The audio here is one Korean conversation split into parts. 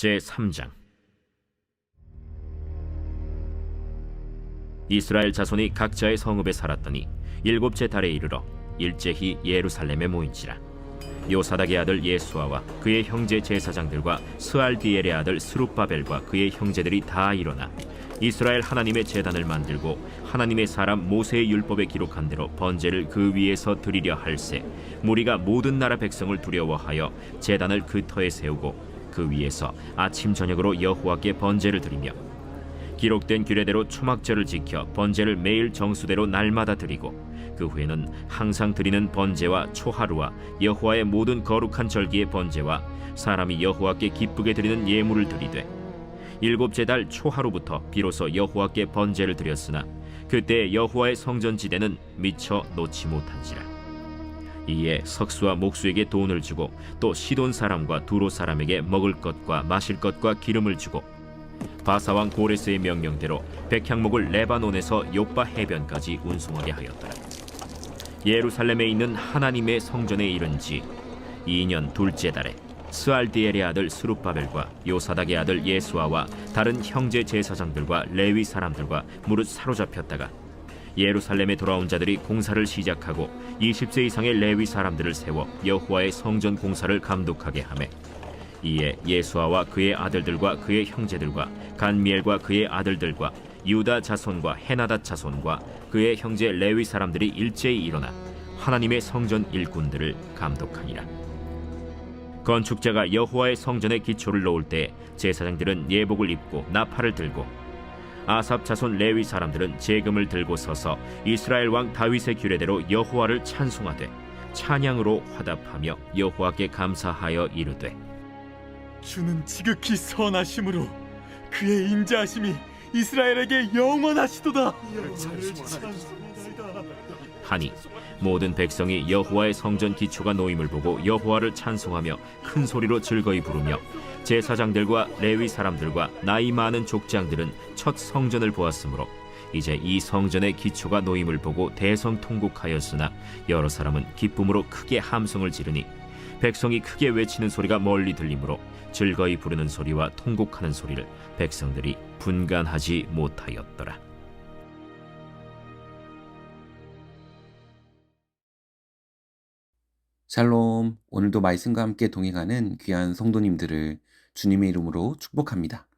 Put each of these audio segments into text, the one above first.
제3장. 이스라엘 자손이 각자의 성읍에 살았더니 일곱째 달에 이르러 일제히 예루살렘에 모인지라. 요사닥의 아들 예수아와 그의 형제 제사장들과 스알디엘의 아들 스룹바벨과 그의 형제들이 다 일어나 이스라엘 하나님의 제단을 만들고 하나님의 사람 모세의 율법에 기록한 대로 번제를 그 위에서 드리려 할세, 무리가 모든 나라 백성을 두려워하여 제단을 그 터에 세우고 그 위에서 아침 저녁으로 여호와께 번제를 드리며 기록된 규례대로 초막절을 지켜 번제를 매일 정수대로 날마다 드리고 그 후에는 항상 드리는 번제와 초하루와 여호와의 모든 거룩한 절기의 번제와 사람이 여호와께 기쁘게 드리는 예물을 드리되 일곱째 달 초하루부터 비로소 여호와께 번제를 드렸으나 그때 여호와의 성전 지대는 미처 놓지 못한지라. 이에 석수와 목수에게 돈을 주고 또 시돈 사람과 두로 사람에게 먹을 것과 마실 것과 기름을 주고 바사왕 고레스의 명령대로 백향목을 레바논에서 욥바 해변까지 운송하게 하였더라. 예루살렘에 있는 하나님의 성전에 이른 지 2년 둘째 달에 스알디엘의 아들 스룹바벨과 요사닥의 아들 예수아와 다른 형제 제사장들과 레위 사람들과 무릇 사로잡혔다가 예루살렘에 돌아온 자들이 공사를 시작하고 20세 이상의 레위 사람들을 세워 여호와의 성전 공사를 감독하게 하매 이에 예수아와 그의 아들들과 그의 형제들과 간미엘과 그의 아들들과 유다 자손과 헤나닷 자손과 그의 형제 레위 사람들이 일제히 일어나 하나님의 성전 일꾼들을 감독하니라. 건축자가 여호와의 성전에 기초를 놓을 때 제사장들은 예복을 입고 나팔을 들고 아삽 자손 레위 사람들은 제금을 들고 서서 이스라엘 왕 다윗의 규례대로 여호와를 찬송하되 찬양으로 화답하며 여호와께 감사하여 이르되 주는 지극히 선하심으로 그의 인자하심이 이스라엘에게 영원하시도다. 하니 모든 백성이 여호와의 성전 기초가 놓임을 보고 여호와를 찬송하며 큰 소리로 즐거이 부르며 제사장들과 레위 사람들과 나이 많은 족장들은 첫 성전을 보았으므로 이제 이 성전의 기초가 놓임을 보고 대성통곡하였으나 여러 사람은 기쁨으로 크게 함성을 지르니 백성이 크게 외치는 소리가 멀리 들리므로 즐거이 부르는 소리와 통곡하는 소리를 백성들이 분간하지 못하였더라. 샬롬, 오늘도 말씀과 함께 동행하는 귀한 성도님들을 주님의 이름으로 축복합니다.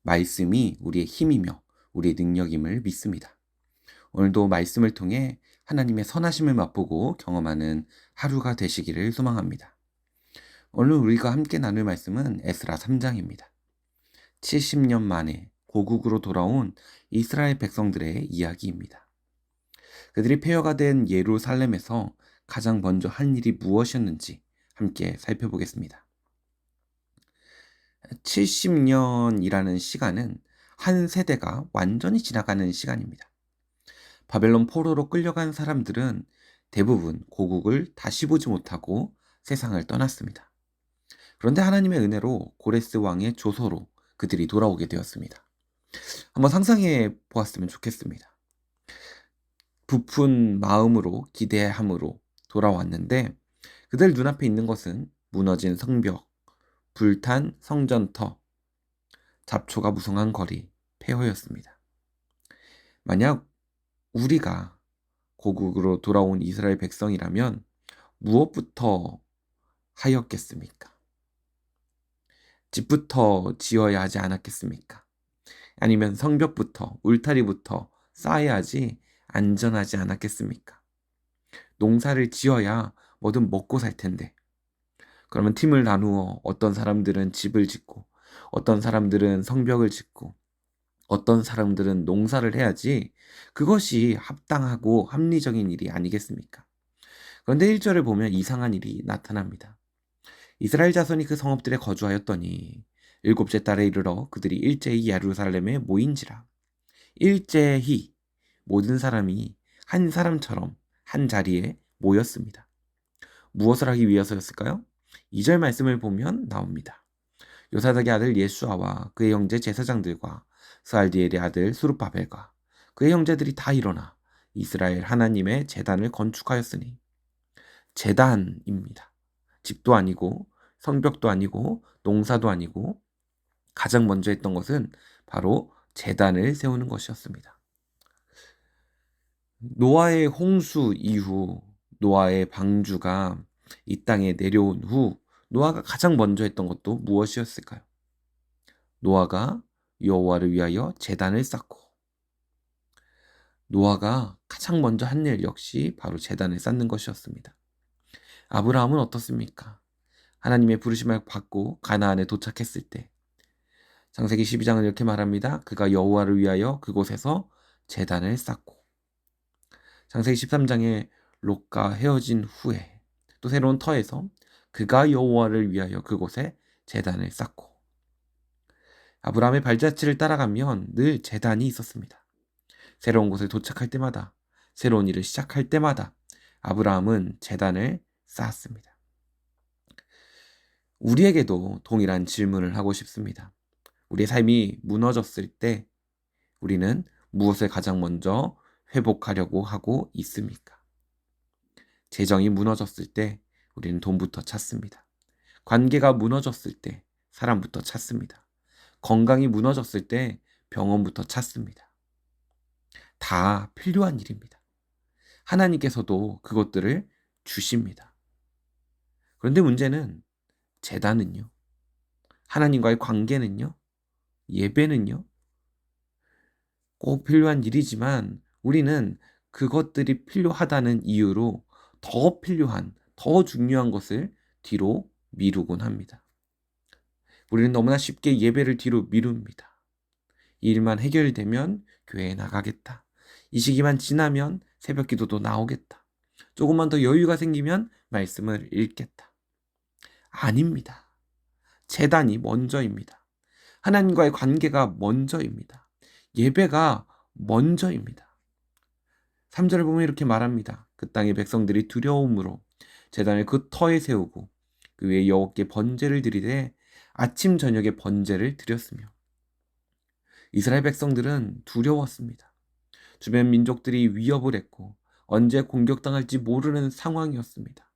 말씀이 우리의 힘이며 우리의 능력임을 믿습니다. 오늘도 말씀을 통해 하나님의 선하심을 맛보고 경험하는 하루가 되시기를 소망합니다. 오늘 우리가 함께 나눌 말씀은 에스라 3장입니다. 70년 만에 고국으로 돌아온 이스라엘 백성들의 이야기입니다. 그들이 폐허가 된 예루살렘에서 가장 먼저 한 일이 무엇이었는지 함께 살펴보겠습니다. 70년이라는 시간은 한 세대가 완전히 지나가는 시간입니다. 바벨론 포로로 끌려간 사람들은 대부분 고국을 다시 보지 못하고 세상을 떠났습니다. 그런데 하나님의 은혜로 고레스 왕의 조서로 그들이 돌아오게 되었습니다. 한번 상상해 보았으면 좋겠습니다. 부푼 마음으로 기대함으로 돌아왔는데 그들 눈앞에 있는 것은 무너진 성벽, 불탄 성전터, 잡초가 무성한 거리, 폐허였습니다. 만약 우리가 고국으로 돌아온 이스라엘 백성이라면 무엇부터 하였겠습니까? 집부터 지어야 하지 않았겠습니까? 아니면 성벽부터, 울타리부터 쌓아야 하지 안전하지 않았겠습니까? 농사를 지어야 뭐든 먹고 살 텐데. 그러면 팀을 나누어 어떤 사람들은 집을 짓고 어떤 사람들은 성벽을 짓고 어떤 사람들은 농사를 해야지 그것이 합당하고 합리적인 일이 아니겠습니까? 그런데 1절을 보면 이상한 일이 나타납니다. 이스라엘 자손이 그 성읍들에 거주하였더니 일곱째 달에 이르러 그들이 일제히 예루살렘에 모인지라. 일제히 모든 사람이 한 사람처럼 한 자리에 모였습니다. 무엇을 하기 위해서였을까요? 2절 말씀을 보면 나옵니다. 요사닥의 아들 예수아와 그의 형제 제사장들과 스알디엘의 아들 스룹바벨과 그의 형제들이 다 일어나 이스라엘 하나님의 제단을 건축하였으니. 제단입니다. 집도 아니고 성벽도 아니고 농사도 아니고 가장 먼저 했던 것은 바로 제단을 세우는 것이었습니다. 노아의 홍수 이후, 노아의 방주가 이 땅에 내려온 후 노아가 가장 먼저 했던 것도 무엇이었을까요? 노아가 여호와를 위하여 제단을 쌓고, 노아가 가장 먼저 한 일 역시 바로 제단을 쌓는 것이었습니다. 아브라함은 어떻습니까? 하나님의 부르심을 받고 가나안에 도착했을 때 창세기 12장은 이렇게 말합니다. 그가 여호와를 위하여 그곳에서 제단을 쌓고, 창세기 13장에 롯과 헤어진 후에 또 새로운 터에서 그가 여호와를 위하여 그곳에 제단을 쌓고, 아브라함의 발자취를 따라가면 늘 제단이 있었습니다. 새로운 곳에 도착할 때마다, 새로운 일을 시작할 때마다 아브라함은 제단을 쌓았습니다. 우리에게도 동일한 질문을 하고 싶습니다. 우리의 삶이 무너졌을 때 우리는 무엇을 가장 먼저 회복하려고 하고 있습니까? 재정이 무너졌을 때 우리는 돈부터 찾습니다. 관계가 무너졌을 때 사람부터 찾습니다. 건강이 무너졌을 때 병원부터 찾습니다. 다 필요한 일입니다. 하나님께서도 그것들을 주십니다. 그런데 문제는 제단은요? 하나님과의 관계는요? 예배는요? 꼭 필요한 일이지만 우리는 그것들이 필요하다는 이유로 더 필요한, 더 중요한 것을 뒤로 미루곤 합니다. 우리는 너무나 쉽게 예배를 뒤로 미룹니다. 이 일만 해결되면 교회에 나가겠다. 이 시기만 지나면 새벽 기도도 나오겠다. 조금만 더 여유가 생기면 말씀을 읽겠다. 아닙니다. 제단이 먼저입니다. 하나님과의 관계가 먼저입니다. 예배가 먼저입니다. 3절을 보면 이렇게 말합니다. 그 땅의 백성들이 두려움으로 제단을 그 터에 세우고 그 위에 여호와께 번제를 드리되 아침 저녁에 번제를 드렸으며, 이스라엘 백성들은 두려웠습니다. 주변 민족들이 위협을 했고 언제 공격당할지 모르는 상황이었습니다.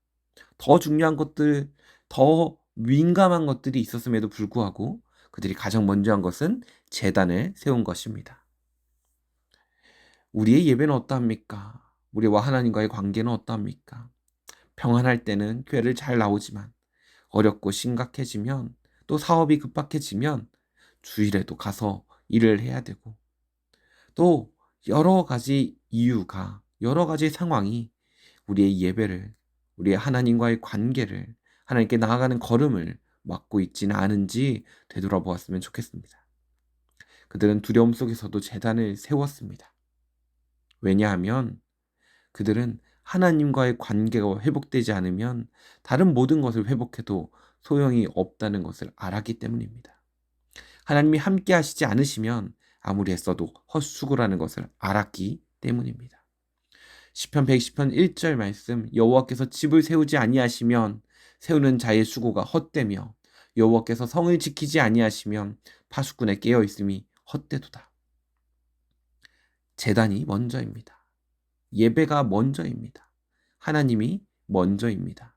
더 중요한 것들, 더 민감한 것들이 있었음에도 불구하고 그들이 가장 먼저 한 것은 제단을 세운 것입니다. 우리의 예배는 어떠합니까? 우리와 하나님과의 관계는 어떠합니까? 평안할 때는 교회를 잘 나오지만 어렵고 심각해지면, 또 사업이 급박해지면 주일에도 가서 일을 해야 되고, 또 여러 가지 이유가, 여러 가지 상황이 우리의 예배를, 우리의 하나님과의 관계를, 하나님께 나아가는 걸음을 막고 있지는 않은지 되돌아보았으면 좋겠습니다. 그들은 두려움 속에서도 제단을 세웠습니다. 왜냐하면 그들은 하나님과의 관계가 회복되지 않으면 다른 모든 것을 회복해도 소용이 없다는 것을 알았기 때문입니다. 하나님이 함께 하시지 않으시면 아무리 했어도 헛수고라는 것을 알았기 때문입니다. 시편 110편 1절 말씀, 여호와께서 집을 세우지 아니하시면 세우는 자의 수고가 헛되며 여호와께서 성을 지키지 아니하시면 파수꾼에 깨어 있음이 헛되도다. 제단이 먼저입니다. 예배가 먼저입니다. 하나님이 먼저입니다.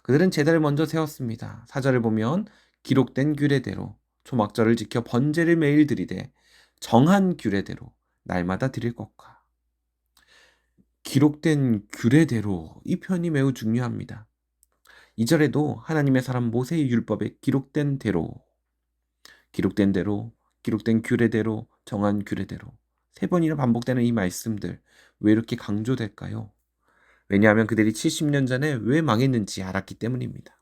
그들은 제단을 먼저 세웠습니다. 4절을 보면 기록된 규례대로 초막절을 지켜 번제를 매일 드리되 정한 규례대로 날마다 드릴 것과. 기록된 규례대로, 이 표현이 매우 중요합니다. 2절에도 하나님의 사람 모세의 율법에 기록된 대로, 기록된 대로, 기록된 규례대로, 정한 규례대로, 3번이나 반복되는 이 말씀들 왜 이렇게 강조될까요? 왜냐하면 그들이 70년 전에 왜 망했는지 알았기 때문입니다.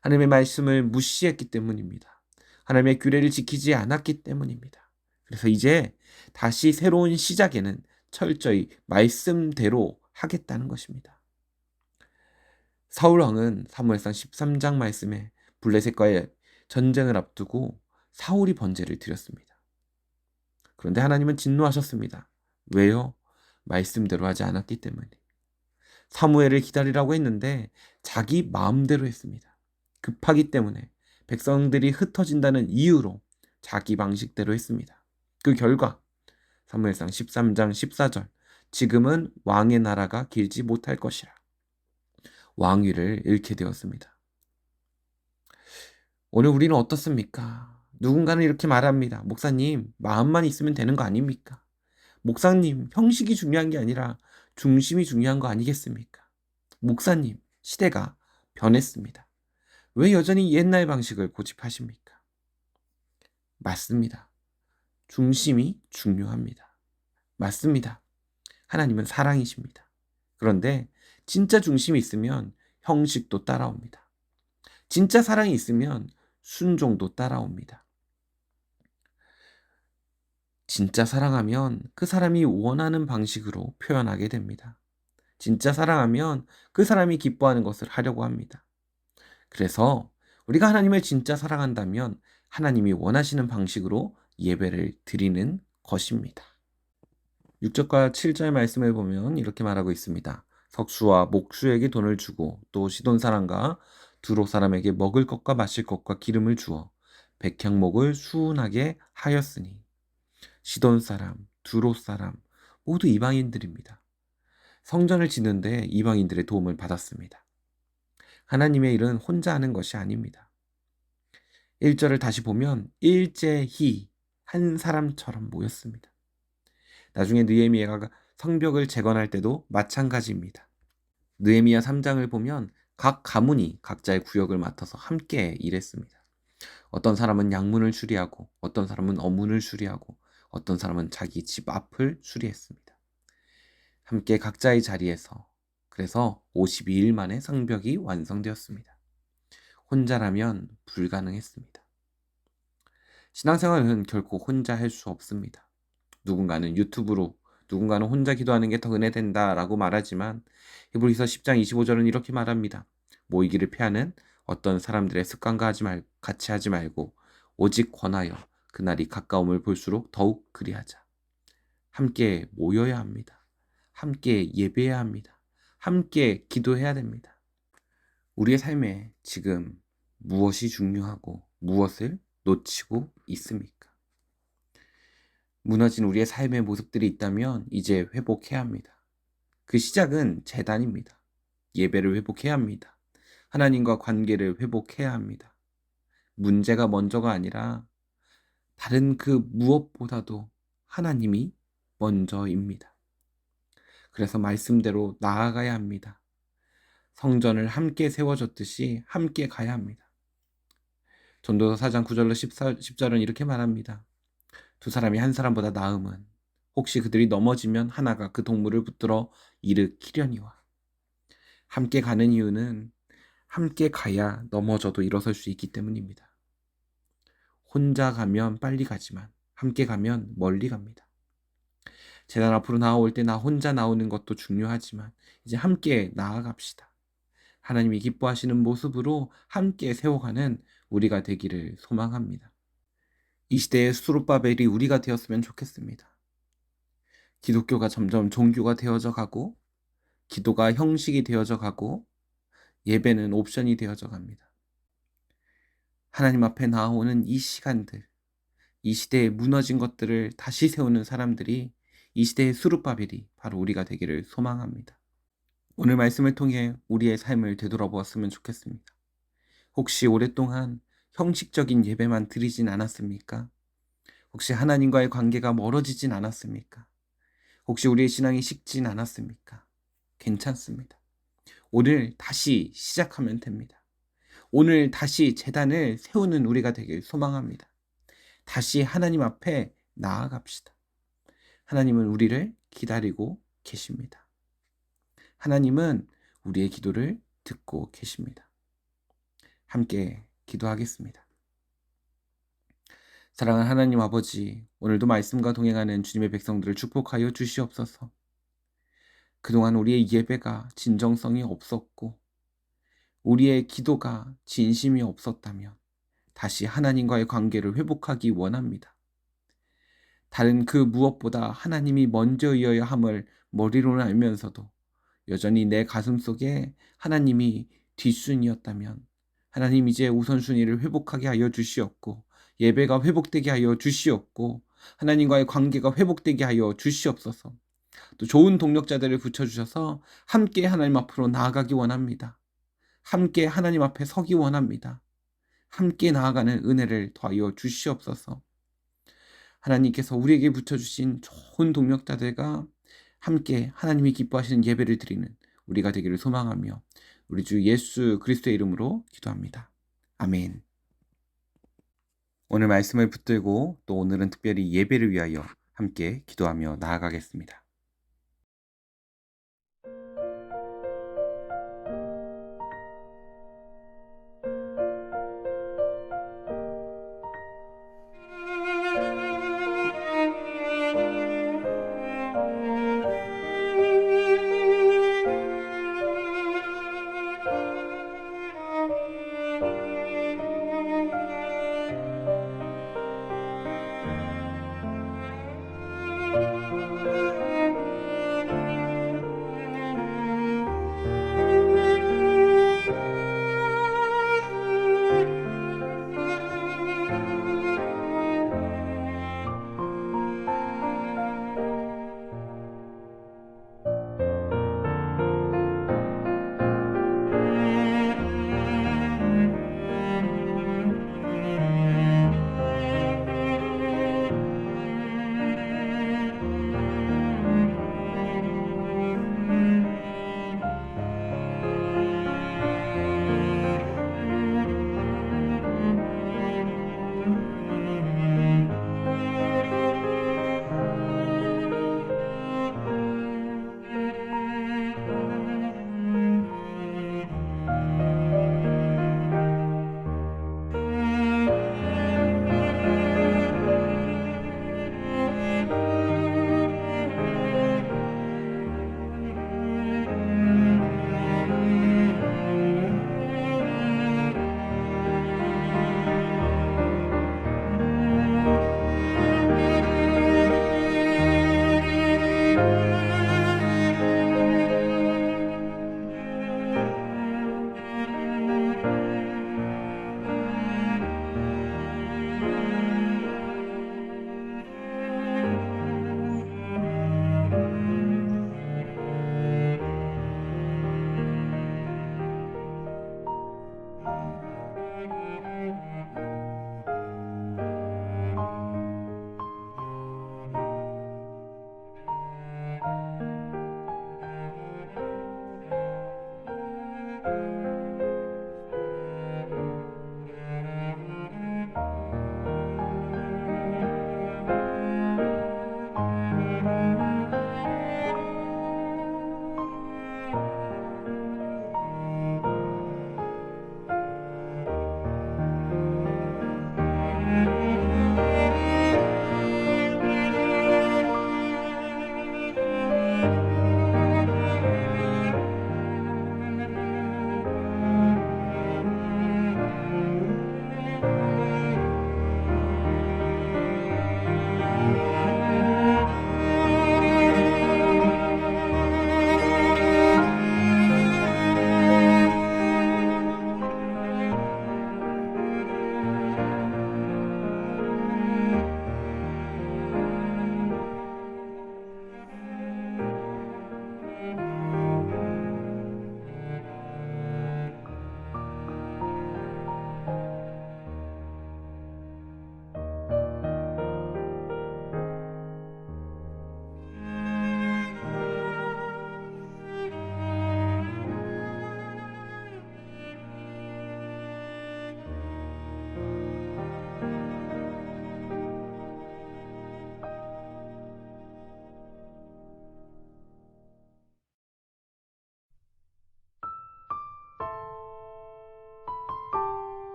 하나님의 말씀을 무시했기 때문입니다. 하나님의 규례를 지키지 않았기 때문입니다. 그래서 이제 다시 새로운 시작에는 철저히 말씀대로 하겠다는 것입니다. 사울왕은 사무엘상 13장 말씀에 블레셋과의 전쟁을 앞두고 사울이 번제를 드렸습니다. 그런데 하나님은 진노하셨습니다. 왜요? 말씀대로 하지 않았기 때문에. 사무엘을 기다리라고 했는데 자기 마음대로 했습니다. 급하기 때문에, 백성들이 흩어진다는 이유로 자기 방식대로 했습니다. 그 결과 사무엘상 13장 14절, 지금은 왕의 나라가 길지 못할 것이라 왕위를 잃게 되었습니다. 오늘 우리는 어떻습니까? 누군가는 이렇게 말합니다. 목사님, 마음만 있으면 되는 거 아닙니까? 목사님, 형식이 중요한 게 아니라 중심이 중요한 거 아니겠습니까? 목사님, 시대가 변했습니다. 왜 여전히 옛날 방식을 고집하십니까? 맞습니다. 중심이 중요합니다. 맞습니다. 하나님은 사랑이십니다. 그런데 진짜 중심이 있으면 형식도 따라옵니다. 진짜 사랑이 있으면 순종도 따라옵니다. 진짜 사랑하면 그 사람이 원하는 방식으로 표현하게 됩니다. 진짜 사랑하면 그 사람이 기뻐하는 것을 하려고 합니다. 그래서 우리가 하나님을 진짜 사랑한다면 하나님이 원하시는 방식으로 예배를 드리는 것입니다. 6절과 7절 말씀을 보면 이렇게 말하고 있습니다. 석수와 목수에게 돈을 주고 또 시돈 사람과 두로 사람에게 먹을 것과 마실 것과 기름을 주어 백향목을 수운하게 하였으니 시돈 사람, 두로 사람 모두 이방인들입니다. 성전을 짓는데 이방인들의 도움을 받았습니다. 하나님의 일은 혼자 하는 것이 아닙니다. 1절을 다시 보면 일제히 한 사람처럼 모였습니다. 나중에 느헤미야가 성벽을 재건할 때도 마찬가지입니다. 느헤미야 3장을 보면 각 가문이 각자의 구역을 맡아서 함께 일했습니다. 어떤 사람은 양문을 수리하고 어떤 사람은 어문을 수리하고 어떤 사람은 자기 집 앞을 수리했습니다. 함께 각자의 자리에서 그래서 52일 만에 성벽이 완성되었습니다. 혼자라면 불가능했습니다. 신앙생활은 결코 혼자 할 수 없습니다. 누군가는 유튜브로, 누군가는 혼자 기도하는 게 더 은혜된다라고 말하지만 히브리서 10장 25절은 이렇게 말합니다. 모이기를 피하는 어떤 사람들의 습관과 같이 하지 말고 오직 권하여 그날이 가까움을 볼수록 더욱 그리하자. 함께 모여야 합니다. 함께 예배해야 합니다. 함께 기도해야 됩니다. 우리의 삶에 지금 무엇이 중요하고 무엇을 놓치고 있습니까? 무너진 우리의 삶의 모습들이 있다면 이제 회복해야 합니다. 그 시작은 제단입니다. 예배를 회복해야 합니다. 하나님과 관계를 회복해야 합니다. 문제가 먼저가 아니라 다른 그 무엇보다도 하나님이 먼저입니다. 그래서 말씀대로 나아가야 합니다. 성전을 함께 세워줬듯이 함께 가야 합니다. 전도서 4장 9절로 10절은 이렇게 말합니다. 두 사람이 한 사람보다 나음은 혹시 그들이 넘어지면 하나가 그 동물을 붙들어 일으키려니와. 함께 가는 이유는 함께 가야 넘어져도 일어설 수 있기 때문입니다. 혼자 가면 빨리 가지만 함께 가면 멀리 갑니다. 제단 앞으로 나아올 때 나 혼자 나오는 것도 중요하지만 이제 함께 나아갑시다. 하나님이 기뻐하시는 모습으로 함께 세워가는 우리가 되기를 소망합니다. 이 시대의 수룹바벨이 우리가 되었으면 좋겠습니다. 기독교가 점점 종교가 되어져 가고 기도가 형식이 되어져 가고 예배는 옵션이 되어져 갑니다. 하나님 앞에 나아오는 이 시간들, 이 시대에 무너진 것들을 다시 세우는 사람들이 이 시대의 수룹바벨이 바로 우리가 되기를 소망합니다. 오늘 말씀을 통해 우리의 삶을 되돌아보았으면 좋겠습니다. 혹시 오랫동안 형식적인 예배만 드리진 않았습니까? 혹시 하나님과의 관계가 멀어지진 않았습니까? 혹시 우리의 신앙이 식진 않았습니까? 괜찮습니다. 오늘 다시 시작하면 됩니다. 오늘 다시 제단을 세우는 우리가 되길 소망합니다. 다시 하나님 앞에 나아갑시다. 하나님은 우리를 기다리고 계십니다. 하나님은 우리의 기도를 듣고 계십니다. 함께 기도하겠습니다. 사랑하는 하나님 아버지, 오늘도 말씀과 동행하는 주님의 백성들을 축복하여 주시옵소서. 그동안 우리의 예배가 진정성이 없었고 우리의 기도가 진심이 없었다면 다시 하나님과의 관계를 회복하기 원합니다. 다른 그 무엇보다 하나님이 먼저이어야 함을 머리로는 알면서도 여전히 내 가슴 속에 하나님이 뒷순위였다면 하나님 이제 우선순위를 회복하게 하여 주시옵고 예배가 회복되게 하여 주시옵고 하나님과의 관계가 회복되게 하여 주시옵소서. 또 좋은 동력자들을 붙여주셔서 함께 하나님 앞으로 나아가기 원합니다. 함께 하나님 앞에 서기 원합니다. 함께 나아가는 은혜를 더하여 주시옵소서. 하나님께서 우리에게 붙여주신 좋은 동력자들과 함께 하나님이 기뻐하시는 예배를 드리는 우리가 되기를 소망하며 우리 주 예수 그리스도의 이름으로 기도합니다. 아멘. 오늘 말씀을 붙들고 또 오늘은 특별히 예배를 위하여 함께 기도하며 나아가겠습니다.